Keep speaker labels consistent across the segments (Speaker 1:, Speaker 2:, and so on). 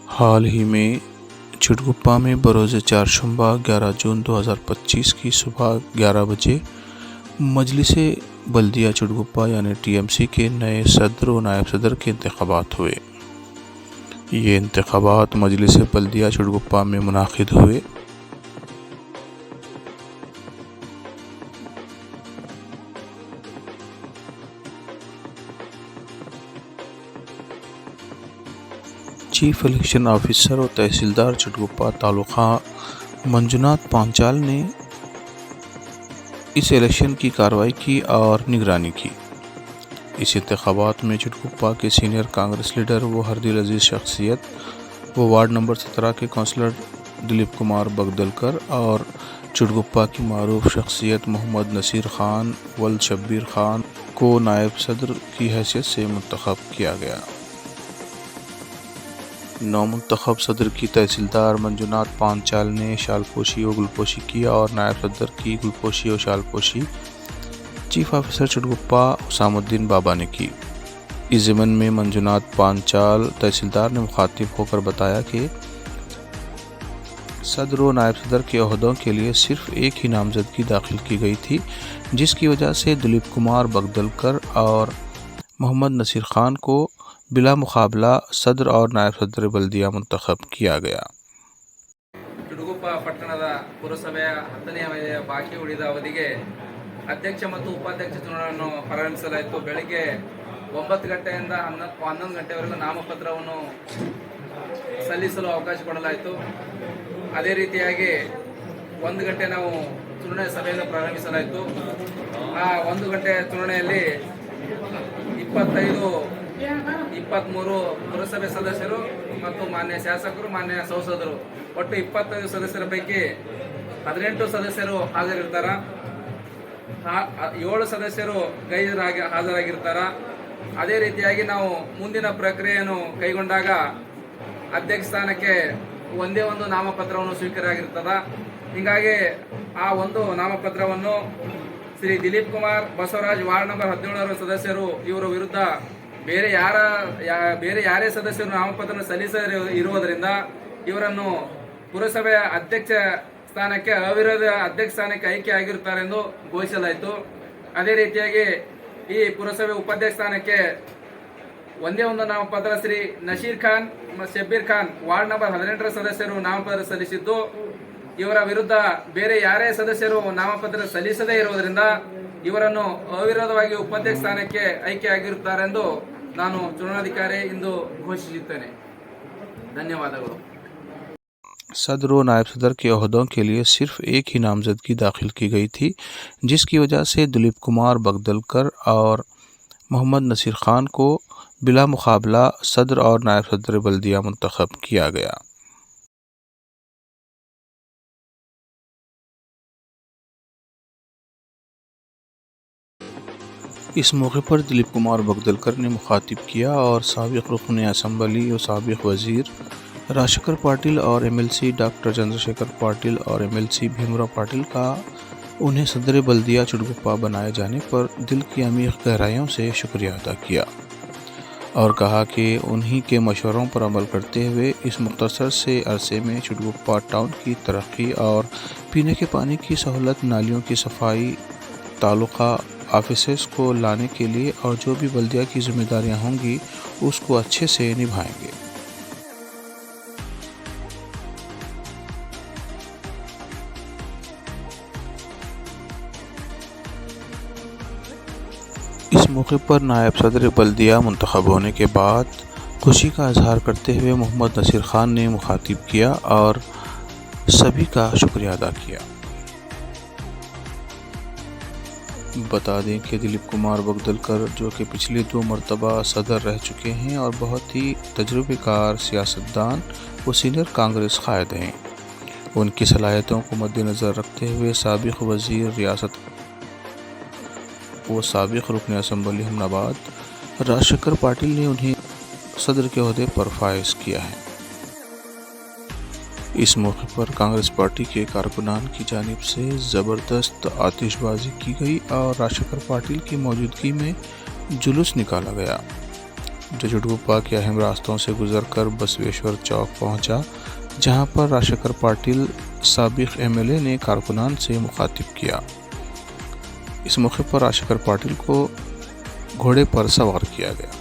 Speaker 1: حال ہی میں چٹگپا میں بروز چہارشنبہ 11 جون 2025 کی صبح 11 بجے مجلس بلدیہ چٹگپا یعنی TMC کے نئے صدر و نائب صدر کے انتخابات ہوئے۔ یہ انتخابات مجلس بلدیہ چٹگپا میں منعقد ہوئے۔ چیف الیکشن آفیسر اور تحصیلدار چٹگپا تعلقہ منجوناتھ پانچال نے اس الیکشن کی کارروائی کی اور نگرانی کی۔ اس انتخابات میں چٹگپا کے سینئر کانگریس لیڈر و ہر دل عزیز شخصیت و وارڈ نمبر 17 کے کونسلر دلیپ کمار بگدلکر اور چٹگپا کی معروف شخصیت محمد نصیر خان ولد شبیر خان کو نائب صدر کی حیثیت سے منتخب کیا گیا۔ نومنتخب صدر کی تحصیلدار منجوناتھ پانچال نے شال پوشی و گلپوشی کیا اور نائب صدر کی گلپوشی و شال پوشی چیف آفیسر چٹگپا حسام الدین بابا نے کی۔ اس ضمن میں منجوناتھ پانچال تحصیلدار نے مخاطب ہو کر بتایا کہ صدر و نائب صدر کے عہدوں کے لیے صرف ایک ہی نامزدگی داخل کی گئی تھی، جس کی وجہ سے دلیپ کمار بگدلکر اور محمد نصیر خان کو بلا مقابلہ صدر اور نائب صدر بلدیہ منتخب کیا گیا۔
Speaker 2: ಚುಟುಗುಪ್ಪ ಪಟ್ಟಣದ ಪುರಸಭೆಯ 10ನೇ ಬಾಕಿ ಉಳಿದ ಅವಧಿಗೆ ಅಧ್ಯಕ್ಷ ಮತ್ತು ಉಪಾಧ್ಯಕ್ಷ ಚುನಾವಣೆಯನ್ನು ಪ್ರಾರಂಭಿಸಲಾಯಿತು। ಬೆಳಗ್ಗೆ 9 ಗಂಟೆಯಿಂದ 11 ಗಂಟೆವರೆಗೂ ನಾಮಪತ್ರವನ್ನು ಸಲ್ಲಿಸಲು ಅವಕಾಶ ಕೊಡಲಾಯಿತು। ಅದೇ ರೀತಿಯಾಗಿ 1 ಗಂಟೆ ನಾವು ಚುನಾವಣೆ ಸಭೆಯನ್ನು ಪ್ರಾರಂಭಿಸಲಾಯಿತು। ಆ 1 ಗಂಟೆ ಚುನಾವಣೆಯಲ್ಲಿ 23 ಪುರಸಭೆ ಸದಸ್ಯರು ಮತ್ತು ಮಾನ್ಯ ಶಾಸಕರು, ಮಾನ್ಯ ಸಂಸದರು ಒಟ್ಟು 25 ಸದಸ್ಯರ ಪೈಕಿ 18 ಸದಸ್ಯರು ಹಾಜರಿರ್ತಾರ, 7 ಸದಸ್ಯರು ಹಾಜರಾಗಿರ್ತಾರ। ಅದೇ ರೀತಿಯಾಗಿ ನಾವು ಮುಂದಿನ ಪ್ರಕ್ರಿಯೆಯನ್ನು ಕೈಗೊಂಡಾಗ ಅಧ್ಯಕ್ಷ ಸ್ಥಾನಕ್ಕೆ ಒಂದೇ ಒಂದು ನಾಮಪತ್ರವನ್ನು ಸ್ವೀಕಾರ ಆಗಿರ್ತದ। ಹೀಗಾಗಿ ಆ ಒಂದು ನಾಮಪತ್ರವನ್ನು ಶ್ರೀ ದಿಲೀಪ್ ಕುಮಾರ್ ಬಸವರಾಜ್ ವಾರ್ಡ್ ನಂಬರ್ 17 ಸದಸ್ಯರು ಇವರ ವಿರುದ್ಧ ಬೇರೆ ಯಾರೇ ಸದಸ್ಯರು ನಾಮಪತ್ರ ಸಲ್ಲಿಸದೇ ಇರುವುದರಿಂದ ಇವರನ್ನು ಪುರಸಭೆಯ ಅಧ್ಯಕ್ಷ ಸ್ಥಾನಕ್ಕೆ ಅವಿರೋಧ ಅಧ್ಯಕ್ಷ ಸ್ಥಾನಕ್ಕೆ ಆಯ್ಕೆ ಆಗಿರುತ್ತಾರೆ ಎಂದು ಘೋಷಿಸಲಾಯಿತು। ಅದೇ ರೀತಿಯಾಗಿ ಈ ಪುರಸಭೆ ಉಪಾಧ್ಯಕ್ಷ ಸ್ಥಾನಕ್ಕೆ ಒಂದೇ ಒಂದು ನಾಮಪತ್ರ ಶ್ರೀ ನಶೀರ್ ಖಾನ್ ಶಬೀರ್ ಖಾನ್ ವಾರ್ಡ್ ನಂಬರ್ 18 ಸದಸ್ಯರು ನಾಮಪತ್ರ ಸಲ್ಲಿಸಿದ್ದು, ಇವರ ವಿರುದ್ಧ ಬೇರೆ ಯಾರೇ ಸದಸ್ಯರು ನಾಮಪತ್ರ ಸಲ್ಲಿಸದೇ ಇರುವುದರಿಂದ ಇವರನ್ನು ಅವಿರೋಧವಾಗಿ ಉಪಾಧ್ಯಕ್ಷ ಸ್ಥಾನಕ್ಕೆ ಆಯ್ಕೆ ಆಗಿರುತ್ತಾರೆಂದು ನಾನು ಚುನಾವಣಾಧಿಕಾರಿ ಎಂದು ಘೋಷಿಸುತ್ತೇನೆ। ಧನ್ಯವಾದಗಳು।
Speaker 1: صدر و نائب صدر کے عہدوں کے لیے صرف ایک ہی نامزدگی داخل کی گئی تھی، جس کی وجہ سے دلیپ کمار بگدلکر اور محمد نصیر خان کو بلا مقابلہ صدر اور نائب صدر بلدیہ منتخب کیا گیا۔ اس موقع پر دلیپ کمار بگدلکر نے مخاطب کیا اور سابق رکن اسمبلی و سابق وزیر راشکر پاٹل اور MLC ڈاکٹر چندر شیکھر پاٹل اور MLC بھیمراؤ پاٹل کا انہیں صدر بلدیہ چٹگپا بنائے جانے پر دل کی عمیق گہرائیوں سے شکریہ ادا کیا اور کہا کہ انہی کے مشوروں پر عمل کرتے ہوئے اس مختصر سے عرصے میں چٹگپا ٹاؤن کی ترقی اور پینے کے پانی کی سہولت، نالیوں کی صفائی، تعلقہ آفیسز کو لانے کے لیے اور جو بھی بلدیہ کی ذمہ داریاں ہوں گی اس کو اچھے سے نبھائیں گے۔ اس موقع پر نائب صدر بلدیہ منتخب ہونے کے بعد خوشی کا اظہار کرتے ہوئے محمد نصیر خان نے مخاطب کیا اور سبھی کا شکریہ ادا کیا۔ بتا دیں کہ دلیپ کمار بگدلکر جو کہ پچھلی 2 مرتبہ صدر رہ چکے ہیں اور بہت ہی تجربہ کار سیاستدان و سینئر کانگریس قائد ہیں، ان کی صلاحیتوں کو مد نظر رکھتے ہوئے سابق وزیر ریاست و سابق رکن اسمبلی احمد آباد راشکر پاٹل نے انہیں صدر کے عہدے پر فائز کیا ہے۔ اس موقع پر کانگریس پارٹی کے کارکنان کی جانب سے زبردست آتش بازی کی گئی اور راشکر پاٹل کی موجودگی میں جلوس نکالا گیا۔ जो जुड़गुप्पा के अहम रास्तों से गुजरकर बसवेश्वर चौक पहुंचा, जहां पर राजशेखर पाटिल साबिक एमएलए ने कारकुनान से मुखातिब किया। इस मौके पर राजशेखर पाटिल को घोड़े पर सवार किया गया।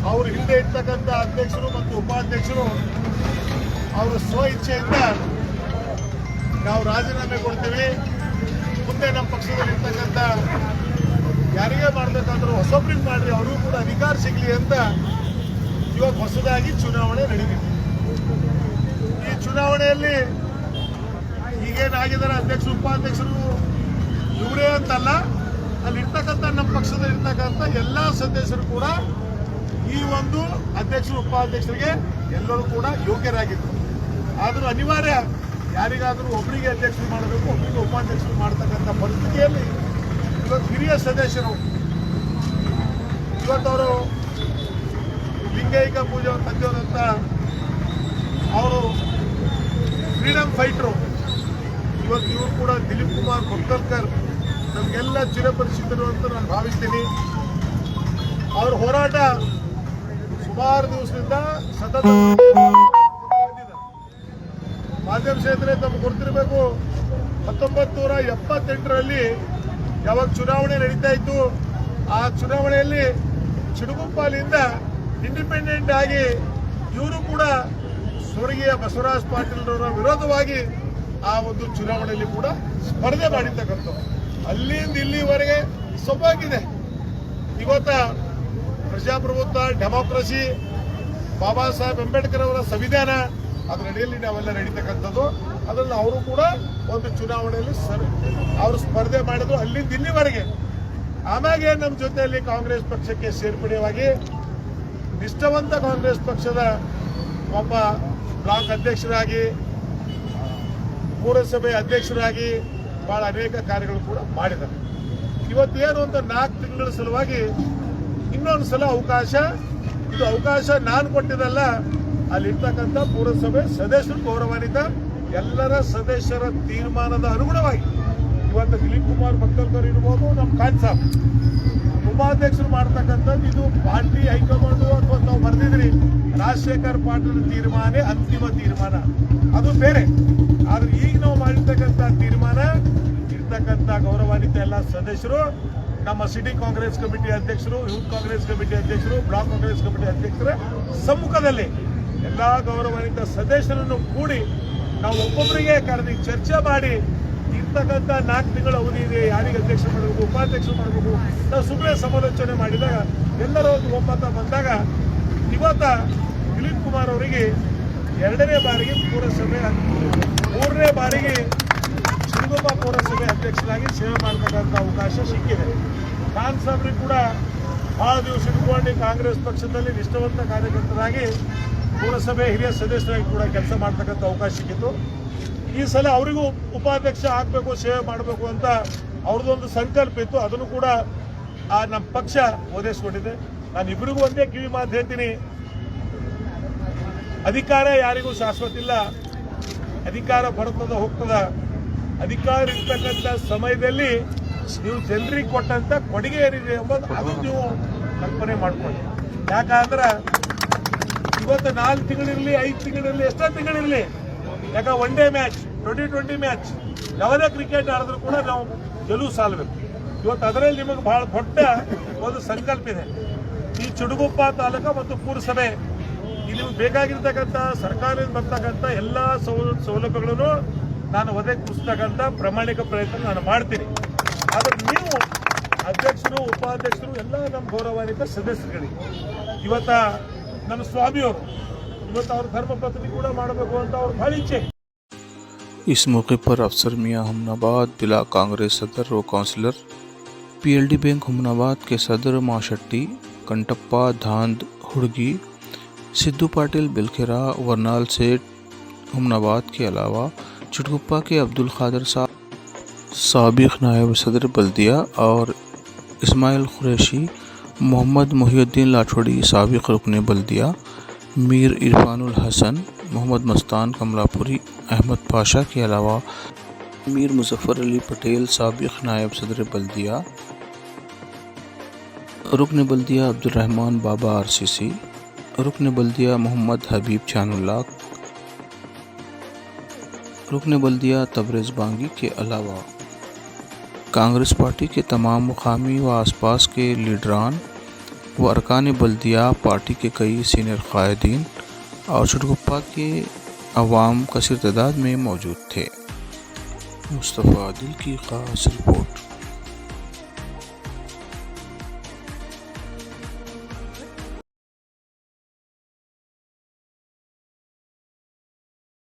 Speaker 3: ಅವರು ಹಿಂದೆ ಇರ್ತಕ್ಕಂಥ ಅಧ್ಯಕ್ಷರು ಮತ್ತು ಉಪಾಧ್ಯಕ್ಷರು ಅವರ ಸ್ವ ಇಚ್ಛೆಯಿಂದ ನಾವು ರಾಜೀನಾಮೆ ಕೊಡ್ತೀವಿ, ಮುಂದೆ ನಮ್ಮ ಪಕ್ಷದಲ್ಲಿ ಇರ್ತಕ್ಕಂಥ ಯಾರಿಗೇ ಮಾಡಬೇಕಾದ್ರೂ ಹೊಸೊಬ್ರಿಗೆ ಮಾಡ್ರಿ, ಅವ್ರಿಗೂ ಕೂಡ ಅಧಿಕಾರ ಸಿಗಲಿ ಅಂತ ಇವಾಗ ಹೊಸದಾಗಿ ಚುನಾವಣೆ ನಡೀತಿದೆ. ಈ ಚುನಾವಣೆಯಲ್ಲಿ ಈಗೇನಾಗಿದ್ದಾರೆ ಅಧ್ಯಕ್ಷರು ಉಪಾಧ್ಯಕ್ಷರು ಇವರೇ ಅಂತಲ್ಲ, ಅಲ್ಲಿ ಇರ್ತಕ್ಕಂಥ ನಮ್ಮ ಪಕ್ಷದಲ್ಲಿ ಇರ್ತಕ್ಕಂಥ ಎಲ್ಲ ಸದಸ್ಯರು ಕೂಡ ಈ ಒಂದು ಅಧ್ಯಕ್ಷರು ಉಪಾಧ್ಯಕ್ಷರಿಗೆ ಎಲ್ಲರೂ ಕೂಡ ಯೋಗ್ಯರಾಗಿದ್ದರು. ಆದರೂ ಅನಿವಾರ್ಯ ಯಾರಿಗಾದರೂ ಒಬ್ಬರಿಗೆ ಅಧ್ಯಕ್ಷರು ಮಾಡಬೇಕು, ಒಬ್ಬರಿಗೆ ಉಪಾಧ್ಯಕ್ಷರು ಮಾಡತಕ್ಕಂಥ ಪರಿಸ್ಥಿತಿಯಲ್ಲಿ ಇವತ್ತು ಹಿರಿಯ ಸದಸ್ಯರು ಇವತ್ತವರು ಲಿಂಗೈಕ ಪೂಜೆ ತಂದೆಯವರಂತ ಅವರು ಫ್ರೀಡಮ್ ಫೈಟರು. ಇವತ್ತು ಇವರು ಕೂಡ ದಿಲೀಪ್ ಕುಮಾರ್ ಭಕ್ತಲ್ಕರ್ ನಮಗೆಲ್ಲ ಚಿರಪರಿಚಿತರು ಅಂತ ನಾನು ಭಾವಿಸ್ತೀನಿ. ಅವ್ರ ಹೋರಾಟ ಸುಮಾರು ದಿವಸದಿಂದ ಸತತ ಮಾಧ್ಯಮ ಕ್ಷೇತ್ರ ತಮಗೆ ಗೊತ್ತಿರಬೇಕು. 1978ರಲ್ಲಿ ಯಾವಾಗ ಚುನಾವಣೆ ನಡೀತಾ ಇತ್ತು, ಆ ಚುನಾವಣೆಯಲ್ಲಿ ಚಿಡುಗುಪ್ಪಾಲಿಂದ ಇಂಡಿಪೆಂಡೆಂಟ್ ಆಗಿ ಇವರು ಕೂಡ ಸ್ವರ್ಗೀಯ ಬಸವರಾಜ ಪಾಟೀಲ್ರವರ ವಿರೋಧವಾಗಿ ಆ ಒಂದು ಚುನಾವಣೆಯಲ್ಲಿ ಕೂಡ ಸ್ಪರ್ಧೆ ಮಾಡಿರ್ತಕ್ಕಂಥದ್ದು. ಅಲ್ಲಿಂದ ಇಲ್ಲಿವರೆಗೆ ಸೊಬಾಗಿದೆ. ಇವತ್ತ ಪ್ರಜಾಪ್ರಭುತ್ವ, ಡೆಮೋಕ್ರಸಿ, ಬಾಬಾ ಸಾಹೇಬ್ ಅಂಬೇಡ್ಕರ್ ಅವರ ಸಂವಿಧಾನ ಅದರ ಅಡಿಯಲ್ಲಿ ನಾವೆಲ್ಲ ನಡೀತಕ್ಕಂಥದ್ದು. ಅದರಲ್ಲಿ ಅವರು ಕೂಡ ಒಂದು ಚುನಾವಣೆಯಲ್ಲಿ ಅವರು ಸ್ಪರ್ಧೆ ಮಾಡಿದ್ರು ಅಲ್ಲಿಂದ ಇಲ್ಲಿವರೆಗೆ. ಆಮೇಲೆ ನಮ್ಮ ಜೊತೆಯಲ್ಲಿ ಕಾಂಗ್ರೆಸ್ ಪಕ್ಷಕ್ಕೆ ಸೇರ್ಪಡೆಯಾಗಿ ನಿಷ್ಠಾವಂತ ಕಾಂಗ್ರೆಸ್ ಪಕ್ಷದ ಒಬ್ಬ ಬ್ಲಾಕ್ ಅಧ್ಯಕ್ಷರಾಗಿ, ಪುರಸಭೆ ಅಧ್ಯಕ್ಷರಾಗಿ ಬಹಳ ಅನೇಕ ಕಾರ್ಯಗಳು ಕೂಡ ಮಾಡಿದ್ದಾರೆ. ಇವತ್ತೇನು ಒಂದು 4 ತಿಂಗಳ ಸಲುವಾಗಿ ಇನ್ನೊಂದು ಸಲ ಅವಕಾಶ, ಇದು ಅವಕಾಶ ನಾನು ಕೊಟ್ಟಿದ್ದಲ್ಲ, ಅಲ್ಲಿರ್ತಕ್ಕಂಥ ಪುರಸಭೆ ಸದಸ್ಯರು ಗೌರವಾನ್ವಿತ ಎಲ್ಲರ ಸದಸ್ಯರ ತೀರ್ಮಾನದ ಅನುಗುಣವಾಗಿ ಇವತ್ತು ದಿಲೀಪ್ ಕುಮಾರ್ ಭಕ್ತಲ್ಕರ್ ಇರ್ಬೋದು, ನಮ್ಮ ಖಾನ್ ಸಾಬ್ ಉಪಾಧ್ಯಕ್ಷರು ಮಾಡ್ತಕ್ಕಂಥದ್ದು ಇದು ಪಾರ್ಟಿ ಹೈಕಮಾಂಡ್ ಅಥವಾ ನಾವು ಬರೆದಿದ್ರಿ ರಾಜಶೇಖರ್ ಪಾಟೀಲ್ ತೀರ್ಮಾನ ಅಂತಿಮ ತೀರ್ಮಾನ, ಅದು ಬೇರೆ. ಆದ್ರೆ ಈಗ ನಾವು ಮಾಡಿರ್ತಕ್ಕಂಥ ತೀರ್ಮಾನ ಇರ್ತಕ್ಕಂಥ ಗೌರವಾನ್ವಿತ ಎಲ್ಲ ಸದಸ್ಯರು, ನಮ್ಮ ಸಿಟಿ ಕಾಂಗ್ರೆಸ್ ಕಮಿಟಿ ಅಧ್ಯಕ್ಷರು, ಯೂತ್ ಕಾಂಗ್ರೆಸ್ ಕಮಿಟಿ ಅಧ್ಯಕ್ಷರು, ಬ್ಲಾಕ್ ಕಾಂಗ್ರೆಸ್ ಕಮಿಟಿ ಅಧ್ಯಕ್ಷರ ಸಮ್ಮುಖದಲ್ಲಿ ಎಲ್ಲ ಗೌರವಾನ್ವಿತ ಸದಸ್ಯರನ್ನು ಕೂಡಿ ನಾವು ಒಬ್ಬೊಬ್ಬರಿಗೆ ಕರೆದು ಚರ್ಚೆ ಮಾಡಿ ಇರ್ತಕ್ಕಂಥ 4 ತಿಂಗಳ ಅವಧಿ ಇದೆ, ಯಾರಿಗೆ ಅಧ್ಯಕ್ಷ ಮಾಡಬೇಕು, ಉಪಾಧ್ಯಕ್ಷ ಮಾಡಬೇಕು, ನಾವು ಸುಮ್ಮನೆ ಸಮಾಲೋಚನೆ ಮಾಡಿದಾಗ ಎಲ್ಲರೂ ಒಮ್ಮತ ಬಂದಾಗ ಇವತ್ತ ದಿಲೀಪ್ ಕುಮಾರ್ ಅವರಿಗೆ 2ನೇ ಬಾರಿಗೆ ಪುರಸಭೆ, 3ನೇ ಬಾರಿಗೆ ಚಿಡುಗುಪ್ಪ ಪುರಸಭೆ ಅಧ್ಯಕ್ಷರಾಗಿ ಸೇವೆ ಮಾಡತಕ್ಕಂಥ ಅವಕಾಶ ಸಿಕ್ಕಿದೆ. ಖಾನ್ ಸಾಬ್ರಿಗೆ ಕೂಡ ಬಹಳ ದಿವಸ ಇಟ್ಕೊಂಡು ಕಾಂಗ್ರೆಸ್ ಪಕ್ಷದಲ್ಲಿ ನಿಷ್ಠಾವಂತ ಕಾರ್ಯಕರ್ತರಾಗಿ ಪುರಸಭೆ ಹಿರಿಯ ಸದಸ್ಯರಾಗಿ ಕೂಡ ಕೆಲಸ ಮಾಡ್ತಕ್ಕಂಥ ಅವಕಾಶ ಸಿಕ್ಕಿತ್ತು. ಈ ಸಲ ಅವರಿಗೂ ಉಪಾಧ್ಯಕ್ಷ ಆಗಬೇಕು, ಸೇವೆ ಮಾಡಬೇಕು ಅಂತ ಅವ್ರದ್ದೊಂದು ಸಂಕಲ್ಪ ಇತ್ತು. ಅದನ್ನು ಕೂಡ ನಮ್ಮ ಪಕ್ಷ ಓದಿಸ್ಕೊಂಡಿದೆ. ನಾನು ಇಬ್ಬರಿಗೂ ಒಂದೇ ಕಿವಿ ಮಾತು ಹೇಳ್ತೀನಿ, ಅಧಿಕಾರ ಯಾರಿಗೂ ಶಾಶ್ವತ ಇಲ್ಲ, ಅಧಿಕಾರ ಬರ್ತದ ಹೋಗ್ತದ. ಅಧಿಕಾರ ಇರ್ತಕ್ಕಂಥ ಸಮಯದಲ್ಲಿ ನೀವು ಜನರಿಗೆ ಕೊಟ್ಟಂತ ಕೊಡುಗೆ ಏನಿದೆ ಎಂಬುದು ಅದು ನೀವು ಕಲ್ಪನೆ ಮಾಡ್ಕೊಳ್ಳಿ. ಯಾಕಂದ್ರೆ ಇವತ್ತು 4 ತಿಂಗಳಿರಲಿ 5 ತಿಂಗಳಿರಲಿ ಎಷ್ಟೇ ತಿಂಗಳಿರಲಿ, ಯಾಕೆ ಒನ್ ಡೇ ಮ್ಯಾಚ್ 2020 ಮ್ಯಾಚ್ ಯಾವುದೇ ಕ್ರಿಕೆಟ್ ಆಡಿದ್ರು ಕೂಡ ನಾವು ಗೆಲುವು ಸಾಲಬೇಕು. ಇವತ್ತು ಅದರಲ್ಲಿ ನಿಮಗೆ ಬಹಳ ದೊಡ್ಡ ಒಂದು ಸಂಕಲ್ಪ ಇದೆ. ಈ ಚುಡುಗುಪ್ಪ ತಾಲೂಕು ಮತ್ತು ಪುರಸಭೆ ಇಲ್ಲಿ ಬೇಕಾಗಿರ್ತಕ್ಕಂಥ ಸರ್ಕಾರದಿಂದ ಬರ್ತಕ್ಕಂಥ ಎಲ್ಲ ಸೌಲಭ್ಯಗಳನ್ನು ನಾನು ಒದಗಿಸ್ತಕ್ಕಂಥ ಪ್ರಾಮಾಣಿಕ ಪ್ರಯತ್ನ ನಾನು ಮಾಡ್ತೀನಿ. ಆದರೆ ನೀವು ಅಧ್ಯಕ್ಷರು ಉಪಾಧ್ಯಕ್ಷರು ಎಲ್ಲ ನಮ್ಮ ಗೌರವಾನ್ವಿತ ಸದಸ್ಯರುಗಳಿಗೆ ಇವತ್ತ ನಮ್ಮ ಸ್ವಾಮಿಯವರು ಇವತ್ತು ಅವ್ರ ಧರ್ಮಪತ್ನಿ ಕೂಡ ಮಾಡಬೇಕು ಅಂತ ಅವ್ರ ಬಹಳ ಇಚ್ಛೆ.
Speaker 1: इस मौके पर अफसर मियां हमनाबाद, जिला कांग्रेस सदर व काउंसलर, पीएलडी बैंक हमनाबाद के सदर माशट्टी, कंटप्पा, धांध, हुड़गी, सिद्धू पाटिल, बिलखेरा, वरनाल सेठ हमनाबाद के अलावा चुटकुप्पा के अब्दुल खादर साहब, साबिक नायब सदर बल्दिया और इस्माइल कुरैशी, मोहम्मद मोहिउद्दीन लाठोड़ी, साबिक रुकन बल्दिया, मीर इरफानुल हसन, मोहम्मद मस्तान कमलापुरी, अहमद पाशा के अलावा मीर मुजफ्फर अली पटेल, साबिक नायब सदर बल्दिया, रुकन बल्दिया अब्दुलरहमान बाबा आरसीसी, रुकन बल्दिया मोहम्मद हबीब चानुल्लाह, रुकन बल्दिया तबरेज़ बांगी के अलावा कांग्रेस पार्टी के तमाम मुकामी व आसपास के लीडरान व अरकान बल्दिया, पार्टी के कई सीनियर कायदीन और चुटकुप्पा के अवाम कसीर तादाद में मौजूद थे। मुस्तफ़ा आदिल की खास रिपोर्ट।